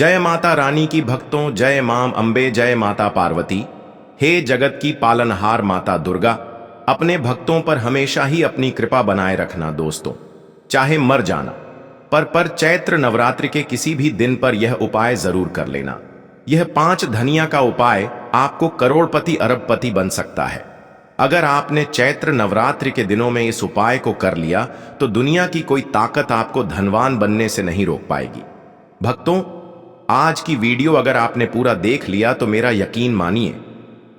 जय माता रानी की भक्तों, जय मां अम्बे, जय माता पार्वती। हे जगत की पालनहार माता दुर्गा, अपने भक्तों पर हमेशा ही अपनी कृपा बनाए रखना दोस्तों। चाहे मर जाना पर चैत्र नवरात्रि के किसी भी दिन पर यह उपाय जरूर कर लेना। यह 5 धनिया का उपाय आपको करोड़पति अरबपति बन सकता है। अगर आपने चैत्र नवरात्रि के दिनों में इस उपाय को कर लिया तो दुनिया की कोई ताकत आपको धनवान बनने से नहीं रोक पाएगी। भक्तों, आज की वीडियो अगर आपने पूरा देख लिया तो मेरा यकीन मानिए,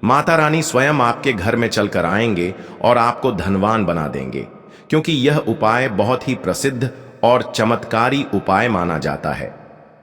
माता रानी स्वयं आपके घर में चलकर आएंगे और आपको धनवान बना देंगे, क्योंकि यह उपाय बहुत ही प्रसिद्ध और चमत्कारी उपाय माना जाता है।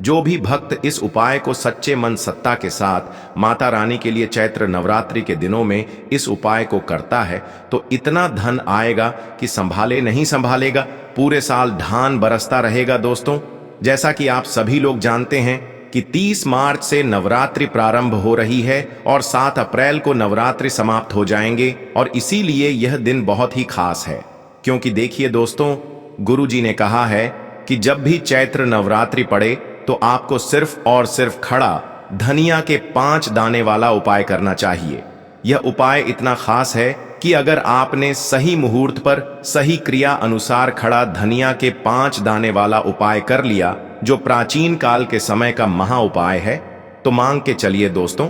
जो भी भक्त इस उपाय को सच्चे मन सत्ता के साथ माता रानी के लिए चैत्र नवरात्रि के दिनों में इस उपाय को करता है तो इतना धन आएगा कि संभाले नहीं संभालेगा, पूरे साल धान बरसता रहेगा। दोस्तों, जैसा कि आप सभी लोग जानते हैं कि 30 मार्च से नवरात्रि प्रारंभ हो रही है और 7 अप्रैल को नवरात्रि समाप्त हो जाएंगे, और इसीलिए यह दिन बहुत ही खास है। क्योंकि देखिए दोस्तों, गुरुजी ने कहा है कि जब भी चैत्र नवरात्रि पड़े तो आपको सिर्फ और सिर्फ खड़ा धनिया के 5 दाने वाला उपाय करना चाहिए। यह उपाय इतना खास है कि अगर आपने सही मुहूर्त पर सही क्रिया अनुसार खड़ा धनिया के 5 दाने वाला उपाय कर लिया, जो प्राचीन काल के समय का महा उपाय है, तो मांग के चलिए दोस्तों,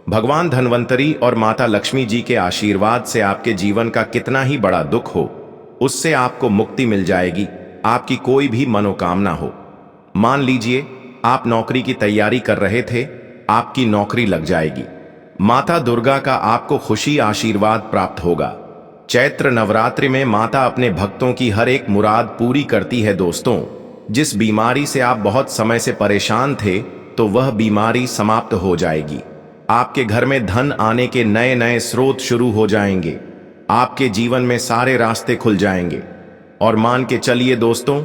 भगवान धन्वंतरी और माता लक्ष्मी जी के आशीर्वाद से आपके जीवन का कितना ही बड़ा दुख हो, उससे आपको मुक्ति मिल जाएगी। आपकी कोई भी मनोकामना हो, मान लीजिए आप नौकरी की तैयारी कर रहे थे, आपकी नौकरी लग जाएगी। माता दुर्गा का आपको खुशी आशीर्वाद प्राप्त होगा। चैत्र नवरात्रि में माता अपने भक्तों की हर एक मुराद पूरी करती है। दोस्तों, जिस बीमारी से आप बहुत समय से परेशान थे तो वह बीमारी समाप्त हो जाएगी। आपके घर में धन आने के नए नए स्रोत शुरू हो जाएंगे। आपके जीवन में सारे रास्ते खुल जाएंगे और मान के चलिए दोस्तों,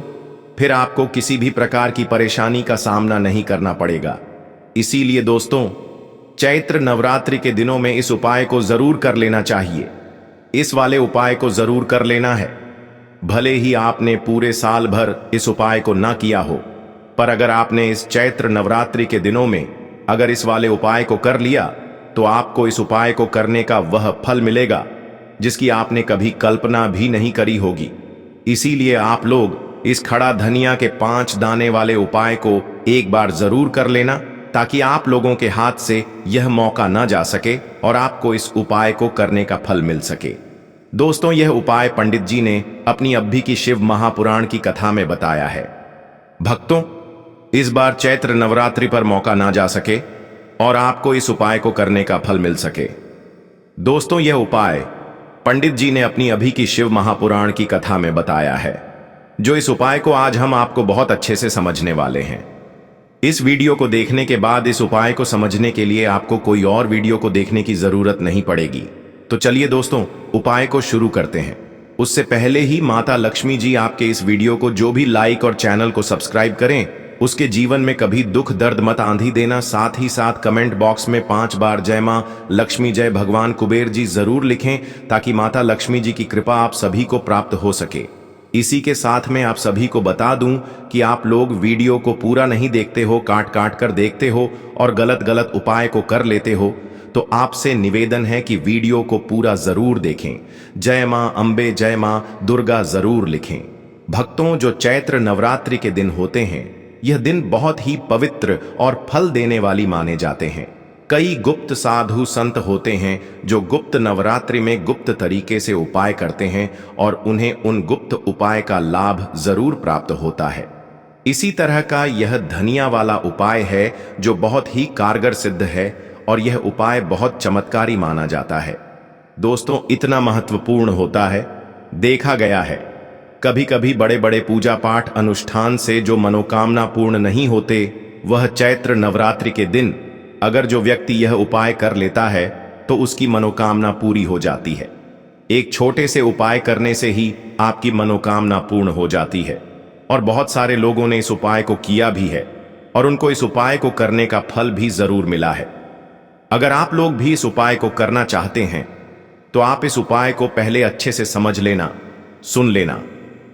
फिर आपको किसी भी प्रकार की परेशानी का सामना नहीं करना पड़ेगा। इसीलिए दोस्तों, चैत्र नवरात्रि के दिनों में इस उपाय को जरूर कर लेना चाहिए। इस वाले उपाय को जरूर कर लेना है। भले ही आपने पूरे साल भर इस उपाय को ना किया हो, पर अगर आपने इस चैत्र नवरात्रि के दिनों में अगर इस वाले उपाय को कर लिया तो आपको इस उपाय को करने का वह फल मिलेगा जिसकी आपने कभी कल्पना भी नहीं करी होगी। इसीलिए आप लोग इस खड़ा धनिया के 5 दाने वाले उपाय को एक बार जरूर कर लेना, ताकि आप लोगों के हाथ से यह मौका ना जा सके और आपको इस उपाय को करने का फल मिल सके। दोस्तों, यह उपाय पंडित जी ने अपनी अभी की शिव महापुराण की कथा में बताया है। भक्तों, इस बार चैत्र नवरात्रि पर मौका ना जा सके और आपको इस उपाय को करने का फल मिल सके। दोस्तों, यह उपाय पंडित जी ने अपनी अभी की शिव महापुराण की कथा में बताया है, जो इस उपाय को आज हम आपको बहुत अच्छे से समझने वाले हैं। इस वीडियो को देखने के बाद इस उपाय को समझने के लिए आपको कोई और वीडियो को देखने की जरूरत नहीं पड़ेगी। तो चलिए दोस्तों, उपाय को शुरू करते हैं। उससे पहले ही माता लक्ष्मी जी आपके इस वीडियो को जो भी लाइक और चैनल को सब्सक्राइब करें, उसके जीवन में कभी दुख दर्द मत आंधी देना। साथ ही साथ कमेंट बॉक्स में 5 बार जय मां लक्ष्मी, जय भगवान कुबेर जी जरूर लिखें, ताकि माता लक्ष्मी जी की कृपा आप सभी को प्राप्त हो सके। इसी के साथ में आप सभी को बता दूं कि आप लोग वीडियो को पूरा नहीं देखते हो, काट काट कर देखते हो और गलत गलत उपाय को कर लेते हो, तो आपसे निवेदन है कि वीडियो को पूरा जरूर देखें। जय मां अम्बे, जय मां दुर्गा जरूर लिखें। भक्तों, जो चैत्र नवरात्रि के दिन होते हैं, यह दिन बहुत ही पवित्र और फल देने वाली माने जाते हैं। कई गुप्त साधु संत होते हैं जो गुप्त नवरात्रि में गुप्त तरीके से उपाय करते हैं और उन्हें उन गुप्त उपाय का लाभ जरूर प्राप्त होता है। इसी तरह का यह धनिया वाला उपाय है जो बहुत ही कारगर सिद्ध है, और यह उपाय बहुत चमत्कारी माना जाता है। दोस्तों, इतना महत्वपूर्ण होता है, देखा गया है कभी कभी बड़े बड़े पूजा पाठ अनुष्ठान से जो मनोकामना पूर्ण नहीं होते, वह चैत्र नवरात्रि के दिन अगर जो व्यक्ति यह उपाय कर लेता है तो उसकी मनोकामना पूरी हो जाती है। एक छोटे से उपाय करने से ही आपकी मनोकामना पूर्ण हो जाती है, और बहुत सारे लोगों ने इस उपाय को किया भी है और उनको इस उपाय को करने का फल भी जरूर मिला है। अगर आप लोग भी इस उपाय को करना चाहते हैं तो आप इस उपाय को पहले अच्छे से समझ लेना, सुन लेना,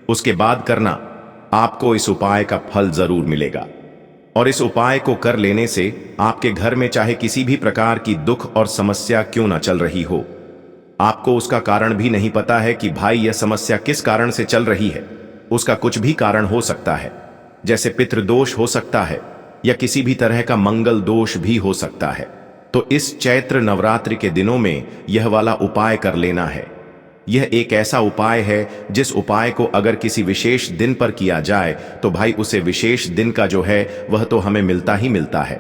उसके बाद करना, आपको इस उपाय का फल जरूर मिलेगा। और इस उपाय को कर लेने से आपके घर में चाहे किसी भी प्रकार की दुख और समस्या क्यों ना चल रही हो, आपको उसका कारण भी नहीं पता है कि भाई यह समस्या किस कारण से चल रही है। उसका कुछ भी कारण हो सकता है, जैसे पितृदोष हो सकता है या किसी भी तरह का मंगल दोष भी हो सकता है। तो इस चैत्र नवरात्रि के दिनों में यह वाला उपाय कर लेना है। यह एक ऐसा उपाय है जिस उपाय को अगर किसी विशेष दिन पर किया जाए तो भाई उसे विशेष दिन का जो है वह तो हमें मिलता ही मिलता है।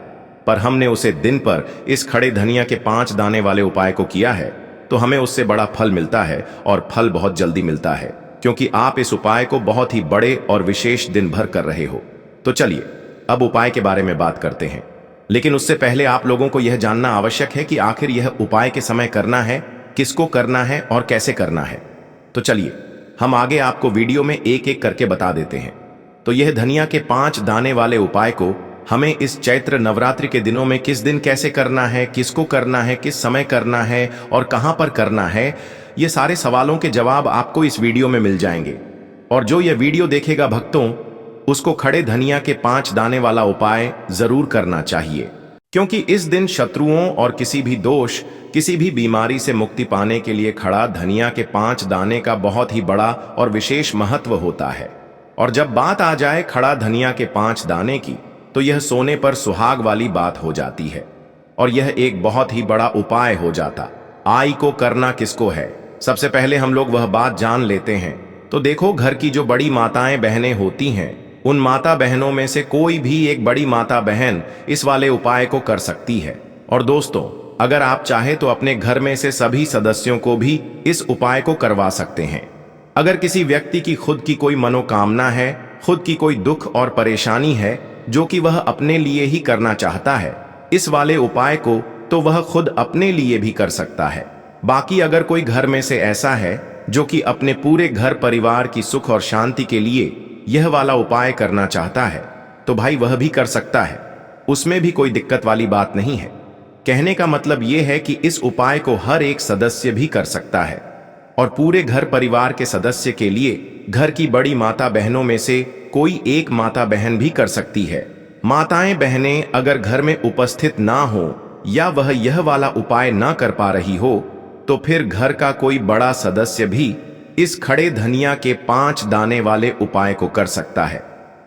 पर हमने उसे दिन पर इस खड़े धनिया के 5 दाने वाले उपाय को किया है तो हमें उससे बड़ा फल मिलता है, और फल बहुत जल्दी मिलता है, क्योंकि आप इस उपाय को बहुत ही बड़े और विशेष दिन भर कर रहे हो। तो चलिए अब उपाय के बारे में बात करते हैं, लेकिन उससे पहले आप लोगों को यह जानना आवश्यक है कि आखिर यह उपाय के समय करना है, किसको करना है और कैसे करना है। तो चलिए हम आगे आपको वीडियो में एक एक करके बता देते हैं। तो यह धनिया के 5 दाने वाले उपाय को हमें इस चैत्र नवरात्रि के दिनों में किस दिन कैसे करना है, किसको करना है, किस समय करना है और कहां पर करना है, ये सारे सवालों के जवाब आपको इस वीडियो में मिल जाएंगे। और जो यह वीडियो देखेगा भक्तों, उसको खड़े धनिया के 5 दाने वाला उपाय जरूर करना चाहिए, क्योंकि इस दिन शत्रुओं और किसी भी दोष, किसी भी बीमारी से मुक्ति पाने के लिए खड़ा धनिया के 5 दाने का बहुत ही बड़ा और विशेष महत्व होता है। और जब बात आ जाए खड़ा धनिया के 5 दाने की, तो यह सोने पर सुहाग वाली बात हो जाती है और यह एक बहुत ही बड़ा उपाय हो जाता। आई को करना किसको है, सबसे पहले हम लोग वह बात जान लेते हैं। तो देखो, घर की जो बड़ी माताएं बहनें होती हैं, उन माता बहनों में से कोई भी एक बड़ी माता बहन इस वाले उपाय को कर सकती है। और दोस्तों, अगर आप चाहे तो अपने घर में से सभी सदस्यों को भी इस उपाय को करवा सकते हैं। अगर किसी व्यक्ति की खुद की कोई मनोकामना है, खुद की कोई दुख और परेशानी है जो कि वह अपने लिए ही करना चाहता है इस वाले उपाय को, तो वह खुद अपने लिए भी कर सकता है। बाकी अगर कोई घर में से ऐसा है जो कि अपने पूरे घर परिवार की सुख और शांति के लिए यह वाला उपाय करना चाहता है, तो भाई वह भी कर सकता है, उसमें भी कोई दिक्कत वाली बात नहीं है। कहने का मतलब यह है कि इस उपाय को हर एक सदस्य भी कर सकता है, और पूरे घर परिवार के सदस्य के लिए घर की बड़ी माता बहनों में से कोई एक माता बहन भी कर सकती है। माताएं बहनें अगर घर में उपस्थित ना हो या वह यह वाला उपाय ना कर पा रही हो, तो फिर घर का कोई बड़ा सदस्य भी इस खड़े धनिया के 5 दाने वाले उपाय को कर सकता है,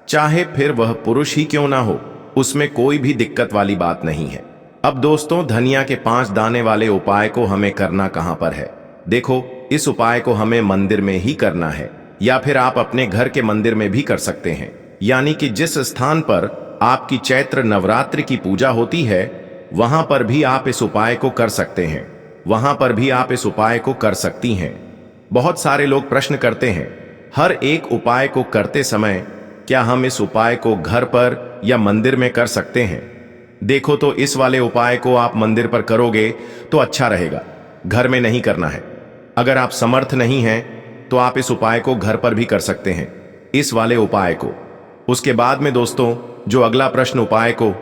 चाहे फिर वह पुरुष ही क्यों ना हो, उसमें कोई भी दिक्कत वाली बात नहीं है। अब दोस्तों, धनिया के 5 दाने वाले उपाय को हमें करना कहां पर है? देखो, इस उपाय को हमें मंदिर में ही करना है, या फिर आप अपने घर के मंदिर में भी कर सकते हैं। यानी कि जिस स्थान पर आपकी चैत्र नवरात्रि की पूजा होती है, वहां पर भी आप इस उपाय को कर सकते हैं, वहां पर भी आप इस उपाय को कर सकती हैं। बहुत सारे लोग प्रश्न करते हैं, हर एक उपाय को करते समय क्या हम इस उपाय को घर पर या मंदिर में कर सकते हैं? देखो, तो इस वाले उपाय को आप मंदिर पर करोगे तो अच्छा रहेगा, घर में नहीं करना है। अगर आप समर्थ नहीं हैं तो आप इस उपाय को घर पर भी कर सकते हैं, इस वाले उपाय को। उसके बाद में दोस्तों जो अगला प्रश्न उपाय को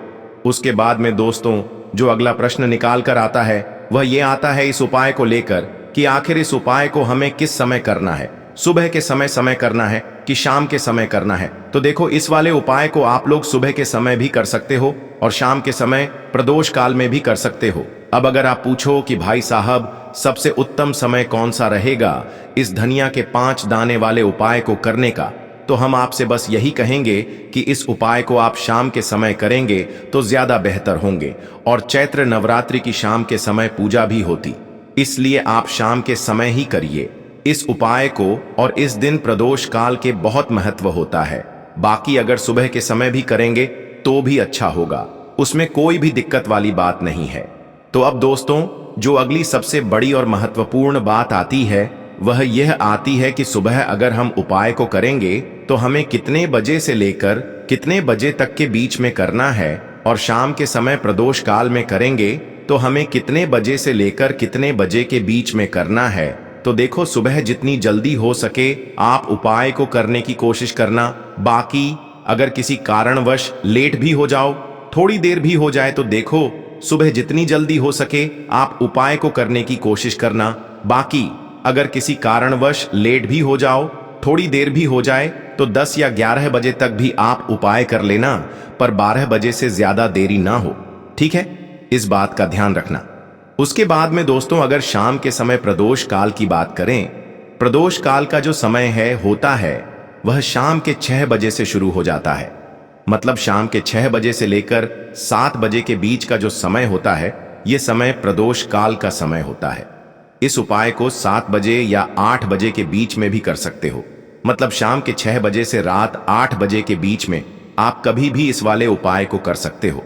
उसके बाद में दोस्तों जो अगला प्रश्न निकाल कर आता है वह ये आता है इस उपाय को लेकर कि आखिर इस उपाय को हमें किस समय करना है, सुबह के समय करना है कि शाम के समय करना है? तो देखो, इस वाले उपाय को आप लोग सुबह के समय भी कर सकते हो और शाम के समय प्रदोष काल में भी कर सकते हो। अब अगर आप पूछो कि भाई साहब सबसे उत्तम समय कौन सा रहेगा इस धनिया के 5 दाने वाले उपाय को करने का, तो हम आपसे बस यही कहेंगे कि इस उपाय को आप शाम के समय करेंगे तो ज्यादा बेहतर होंगे। और चैत्र नवरात्रि की शाम के समय पूजा भी होती, इसलिए आप शाम के समय ही करिए इस उपाय को। और इस दिन प्रदोष काल के बहुत महत्व होता है। बाकी अगर सुबह के समय भी करेंगे तो भी अच्छा होगा, उसमें कोई भी दिक्कत वाली बात नहीं है। तो अब दोस्तों जो अगली सबसे बड़ी और महत्वपूर्ण बात आती है वह यह आती है कि सुबह अगर हम उपाय को करेंगे तो हमें कितने बजे से लेकर कितने बजे तक के बीच में करना है, और शाम के समय प्रदोष काल में करेंगे तो हमें कितने बजे से लेकर कितने बजे के बीच में करना है। तो देखो, सुबह जितनी जल्दी हो सके आप उपाय को करने की कोशिश करना। बाकी अगर किसी कारणवश लेट भी हो जाओ, थोड़ी देर भी हो जाए, तो देखो सुबह जितनी जल्दी हो सके आप उपाय को करने की कोशिश करना। बाकी अगर किसी कारणवश लेट भी हो जाओ, थोड़ी देर भी हो जाए, तो 10 या 11 बजे तक भी आप उपाय कर लेना, पर 12 बजे से ज्यादा देरी ना हो। ठीक है, इस बात का ध्यान रखना। उसके बाद में दोस्तों, अगर शाम के समय प्रदोष काल की बात करें, प्रदोष काल का जो समय होता है वह शाम के 6 बजे से शुरू हो जाता है। मतलब शाम के 6 बजे से लेकर 7 बजे के बीच का जो समय होता है, यह समय प्रदोष काल का समय होता है। इस उपाय को 7 बजे या 8 बजे के बीच में भी कर सकते हो। मतलब शाम के 6 बजे से रात 8 बजे के बीच में आप कभी भी इस वाले उपाय को कर सकते हो।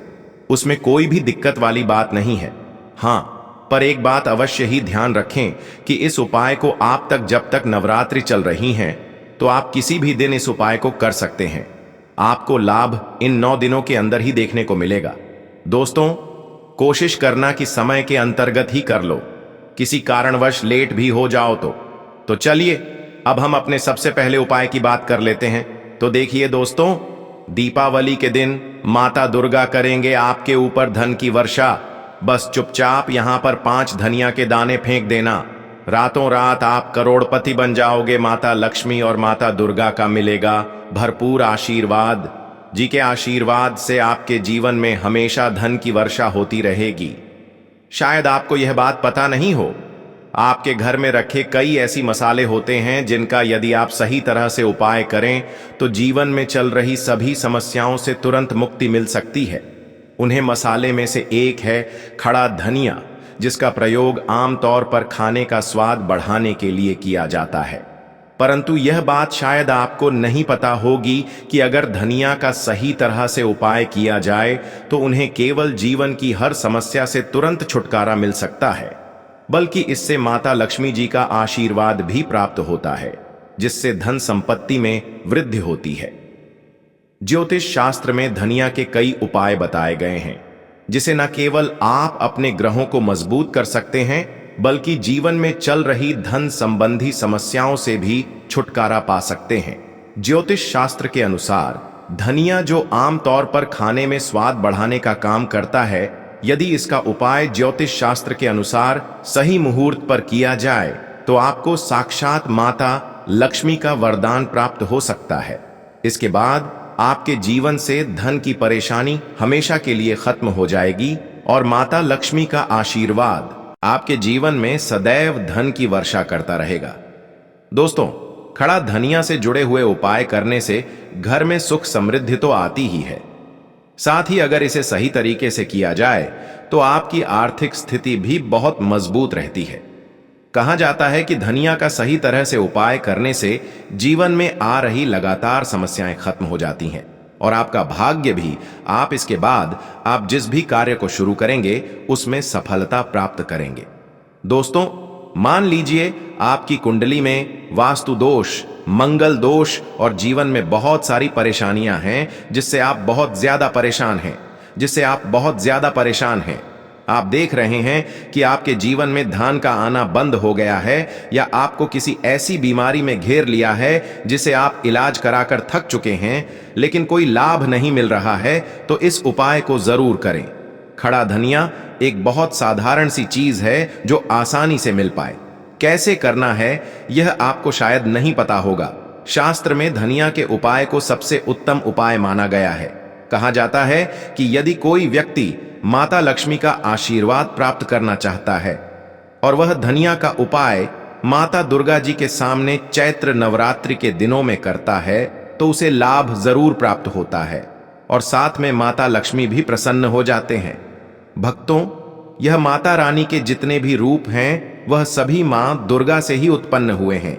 उसमें कोई भी दिक्कत वाली बात नहीं है। हाँ, पर एक बात अवश्य ही ध्यान रखें कि इस उपाय को आप तक जब तक नवरात्रि चल रही हैं, तो आप किसी भी दिन इस उपाय को कर सकते हैं। आपको लाभ इन 9 दिनों के अंदर ही देखने को मिलेगा। दोस्तों, कोशिश करना कि समय के अंतर्गत ही कर लो। किसी कारणवश लेट भी हो जाओ तो चलिए अब हम अपने सबसे पहले उपाय की बात कर लेते हैं। तो देखिए दोस्तों, दीपावली के दिन माता दुर्गा करेंगे आपके ऊपर धन की वर्षा। बस चुपचाप यहां पर 5 धनिया के दाने फेंक देना। रातों रात आप करोड़पति बन जाओगे। माता लक्ष्मी और माता दुर्गा का मिलेगा भरपूर आशीर्वाद। जी के आशीर्वाद से आपके जीवन में हमेशा धन की वर्षा होती रहेगी। शायद आपको यह बात पता नहीं हो, आपके घर में रखे कई ऐसी मसाले होते हैं जिनका यदि आप सही तरह से उपाय करें तो जीवन में चल रही सभी समस्याओं से तुरंत मुक्ति मिल सकती है। उन्हें मसाले में से एक है खड़ा धनिया, जिसका प्रयोग आमतौर पर खाने का स्वाद बढ़ाने के लिए किया जाता है। परंतु यह बात शायद आपको नहीं पता होगी कि अगर धनिया का सही तरह से उपाय किया जाए तो उन्हें केवल जीवन की हर समस्या से तुरंत छुटकारा मिल सकता है, बल्कि इससे माता लक्ष्मी जी का आशीर्वाद भी प्राप्त होता है, जिससे धन संपत्ति में वृद्धि होती है। ज्योतिष शास्त्र में धनिया के कई उपाय बताए गए हैं, जिसे न केवल आप अपने ग्रहों को मजबूत कर सकते हैं, बल्कि जीवन में चल रही धन संबंधी समस्याओं से भी छुटकारा पा सकते हैं। ज्योतिष शास्त्र के अनुसार धनिया, जो आमतौर पर खाने में स्वाद बढ़ाने का काम करता है, यदि इसका उपाय ज्योतिष शास्त्र के अनुसार सही मुहूर्त पर किया जाए तो आपको साक्षात माता लक्ष्मी का वरदान प्राप्त हो सकता है। इसके बाद आपके जीवन से धन की परेशानी हमेशा के लिए खत्म हो जाएगी और माता लक्ष्मी का आशीर्वाद आपके जीवन में सदैव धन की वर्षा करता रहेगा। दोस्तों, खड़ा धनिया से जुड़े हुए उपाय करने से घर में सुख समृद्धि तो आती ही है, साथ ही अगर इसे सही तरीके से किया जाए तो आपकी आर्थिक स्थिति भी बहुत मजबूत रहती है। कहा जाता है कि धनिया का सही तरह से उपाय करने से जीवन में आ रही लगातार समस्याएं खत्म हो जाती हैं और आपका भाग्य भी आप इसके बाद आप जिस भी कार्य को शुरू करेंगे उसमें सफलता प्राप्त करेंगे। दोस्तों, मान लीजिए आपकी कुंडली में वास्तु दोष, मंगल दोष और जीवन में बहुत सारी परेशानियां हैं जिससे आप बहुत ज्यादा परेशान हैं। आप देख रहे हैं कि आपके जीवन में धन का आना बंद हो गया है या आपको किसी ऐसी बीमारी में घेर लिया है जिसे आप इलाज कराकर थक चुके हैं लेकिन कोई लाभ नहीं मिल रहा है, तो इस उपाय को जरूर करें। खड़ा धनिया एक बहुत साधारण सी चीज है जो आसानी से मिल पाए। कैसे करना है यह आपको शायद नहीं पता होगा। शास्त्र में धनिया के उपाय को सबसे उत्तम उपाय माना गया है। कहा जाता है कि यदि कोई व्यक्ति माता लक्ष्मी का आशीर्वाद प्राप्त करना चाहता है और वह धनिया का उपाय माता दुर्गा जी के सामने चैत्र नवरात्रि के दिनों में करता है तो उसे लाभ जरूर प्राप्त होता है और साथ में माता लक्ष्मी भी प्रसन्न हो जाते हैं। भक्तों, यह माता रानी के जितने भी रूप हैं वह सभी मां दुर्गा से ही उत्पन्न हुए हैं,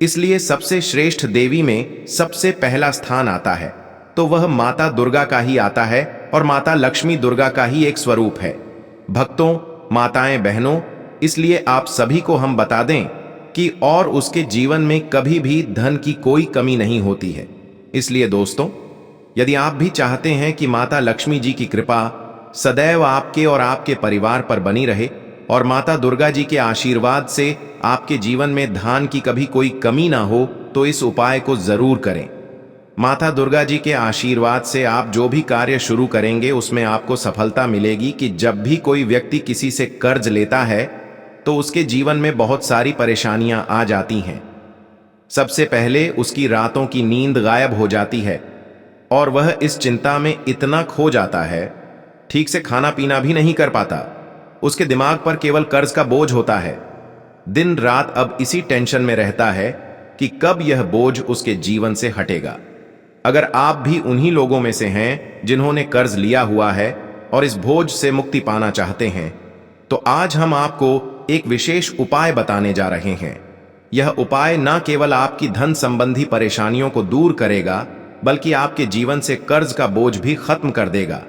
इसलिए सबसे श्रेष्ठ देवी में सबसे पहला स्थान आता है तो वह माता दुर्गा का ही आता है और माता लक्ष्मी दुर्गा का ही एक स्वरूप है। भक्तों, माताएं, बहनों, इसलिए आप सभी को हम बता दें कि और उसके जीवन में कभी भी धन की कोई कमी नहीं होती है। इसलिए दोस्तों, यदि आप भी चाहते हैं कि माता लक्ष्मी जी की कृपा सदैव आपके और आपके परिवार पर बनी रहे और माता दुर्गा जी के आशीर्वाद से आपके जीवन में धन की कभी कोई कमी ना हो, तो इस उपाय को जरूर करें। माता दुर्गा जी के आशीर्वाद से आप जो भी कार्य शुरू करेंगे उसमें आपको सफलता मिलेगी कि जब भी कोई व्यक्ति किसी से कर्ज लेता है तो उसके जीवन में बहुत सारी परेशानियां आ जाती हैं। सबसे पहले उसकी रातों की नींद गायब हो जाती है और वह इस चिंता में इतना खो जाता है, ठीक से खाना पीना भी नहीं कर पाता। उसके दिमाग पर केवल कर्ज का बोझ होता है। दिन रात अब इसी टेंशन में रहता है कि कब यह बोझ उसके जीवन से हटेगा। अगर आप भी उन्हीं लोगों में से हैं जिन्होंने कर्ज लिया हुआ है और इस बोझ से मुक्ति पाना चाहते हैं, तो आज हम आपको एक विशेष उपाय बताने जा रहे हैं। यह उपाय न केवल आपकी धन संबंधी परेशानियों को दूर करेगा, बल्कि आपके जीवन से कर्ज का बोझ भी खत्म कर देगा।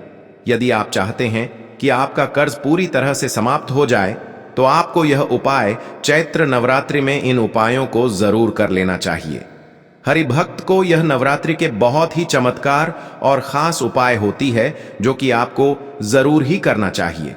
यदि आप चाहते हैं कि आपका कर्ज पूरी तरह से समाप्त हो जाए, तो आपको यह उपाय चैत्र नवरात्रि में इन उपायों को जरूर कर लेना चाहिए। हरिभक्त को यह नवरात्रि के बहुत ही चमत्कार और खास उपाय होती है जो कि आपको जरूर ही करना चाहिए।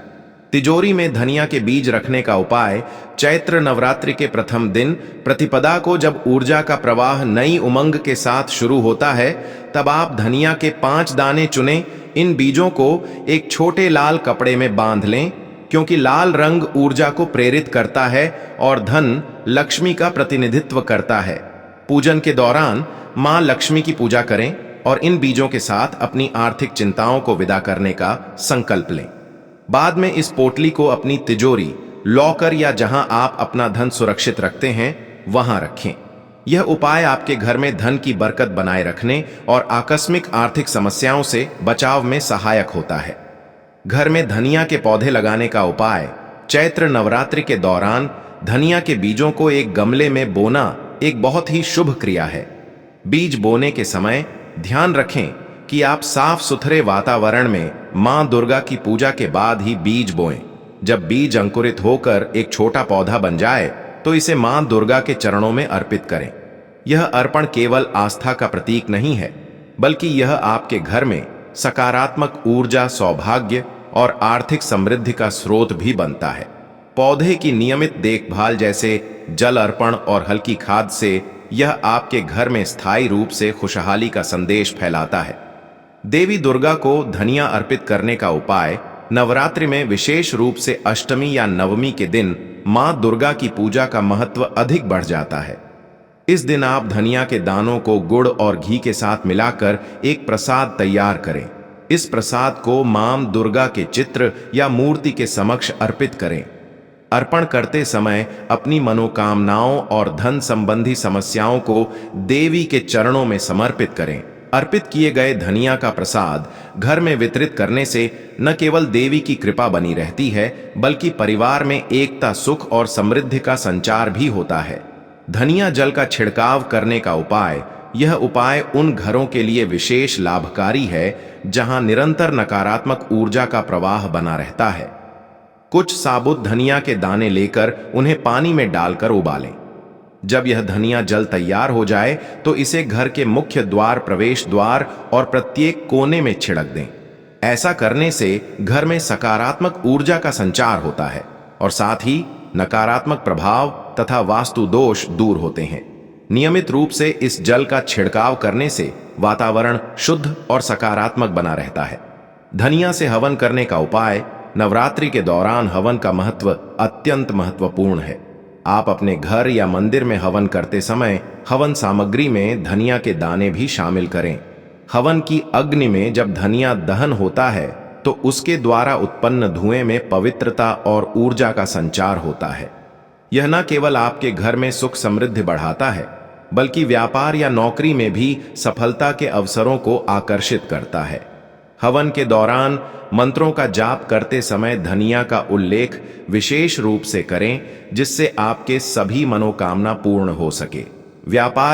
तिजोरी में धनिया के बीज रखने का उपाय। चैत्र नवरात्रि के प्रथम दिन प्रतिपदा को जब ऊर्जा का प्रवाह नई उमंग के साथ शुरू होता है, तब आप धनिया के 5 दाने चुनें। इन बीजों को एक छोटे लाल कपड़े में बांध लें, क्योंकि लाल रंग ऊर्जा को प्रेरित करता है और धन लक्ष्मी का प्रतिनिधित्व करता है। पूजन के दौरान मां लक्ष्मी की पूजा करें और इन बीजों के साथ अपनी आर्थिक चिंताओं को विदा करने का संकल्प लें। बाद में इस पोटली को अपनी तिजोरी, लॉकर या जहां आप अपना धन सुरक्षित रखते हैं वहां रखें। यह उपाय आपके घर में धन की बरकत बनाए रखने और आकस्मिक आर्थिक समस्याओं से बचाव में सहायक होता है। घर में धनिया के पौधे लगाने का उपाय। चैत्र नवरात्रि के दौरान धनिया के बीजों को एक गमले में बोना एक बहुत ही शुभ क्रिया है। बीज बोने के समय ध्यान रखें कि आप साफ सुथरे वातावरण में मां दुर्गा की पूजा के बाद ही बीज बोएं। जब बीज अंकुरित होकर एक छोटा पौधा बन जाए, तो इसे मां दुर्गा के चरणों में अर्पित करें। यह अर्पण केवल आस्था का प्रतीक नहीं है, बल्कि यह आपके घर में सकारात्मक ऊर्जा, सौभाग्य और आर्थिक समृद्धि का स्रोत भी बनता है। पौधे की नियमित देखभाल, जैसे जल अर्पण और हल्की खाद से, यह आपके घर में स्थायी रूप से खुशहाली का संदेश फैलाता है। देवी दुर्गा को धनिया अर्पित करने का उपाय। नवरात्रि में विशेष रूप से अष्टमी या नवमी के दिन मां दुर्गा की पूजा का महत्व अधिक बढ़ जाता है। इस दिन आप धनिया के दानों को गुड़ और घी के साथ मिलाकर एक प्रसाद तैयार करें। इस प्रसाद को मां दुर्गा के चित्र या मूर्ति के समक्ष अर्पित करें। अर्पण करते समय अपनी मनोकामनाओं और धन संबंधी समस्याओं को देवी के चरणों में समर्पित करें। अर्पित किए गए धनिया का प्रसाद घर में वितरित करने से न केवल देवी की कृपा बनी रहती है, बल्कि परिवार में एकता, सुख और समृद्धि का संचार भी होता है। धनिया जल का छिड़काव करने का उपाय। यह उपाय उन घरों के लिए विशेष लाभकारी है जहां निरंतर नकारात्मक ऊर्जा का प्रवाह बना रहता है। कुछ साबुत धनिया के दाने लेकर उन्हें पानी में डालकर उबालें। जब यह धनिया जल तैयार हो जाए, तो इसे घर के मुख्य द्वार, प्रवेश द्वार और प्रत्येक कोने में छिड़क दें। ऐसा करने से घर में सकारात्मक ऊर्जा का संचार होता है और साथ ही नकारात्मक प्रभाव तथा वास्तु दोष दूर होते हैं। नियमित रूप से इस जल का छिड़काव करने से वातावरण शुद्ध और सकारात्मक बना रहता है। धनिया से हवन करने का उपाय। नवरात्रि के दौरान हवन का महत्व अत्यंत महत्वपूर्ण है। आप अपने घर या मंदिर में हवन करते समय हवन सामग्री में धनिया के दाने भी शामिल करें। हवन की अग्नि में जब धनिया दहन होता है, तो उसके द्वारा उत्पन्न धुएं में पवित्रता और ऊर्जा का संचार होता है। यह न केवल आपके घर में सुख समृद्धि बढ़ाता है, बल्कि व्यापार या नौकरी में भी सफलता के अवसरों को आकर्षित करता है। हवन के दौरान मंत्रों का जाप करते समय धनिया का उल्लेख विशेष रूप से करें, जिससे आपके सभी मनोकामना पूर्ण हो सके। व्यापार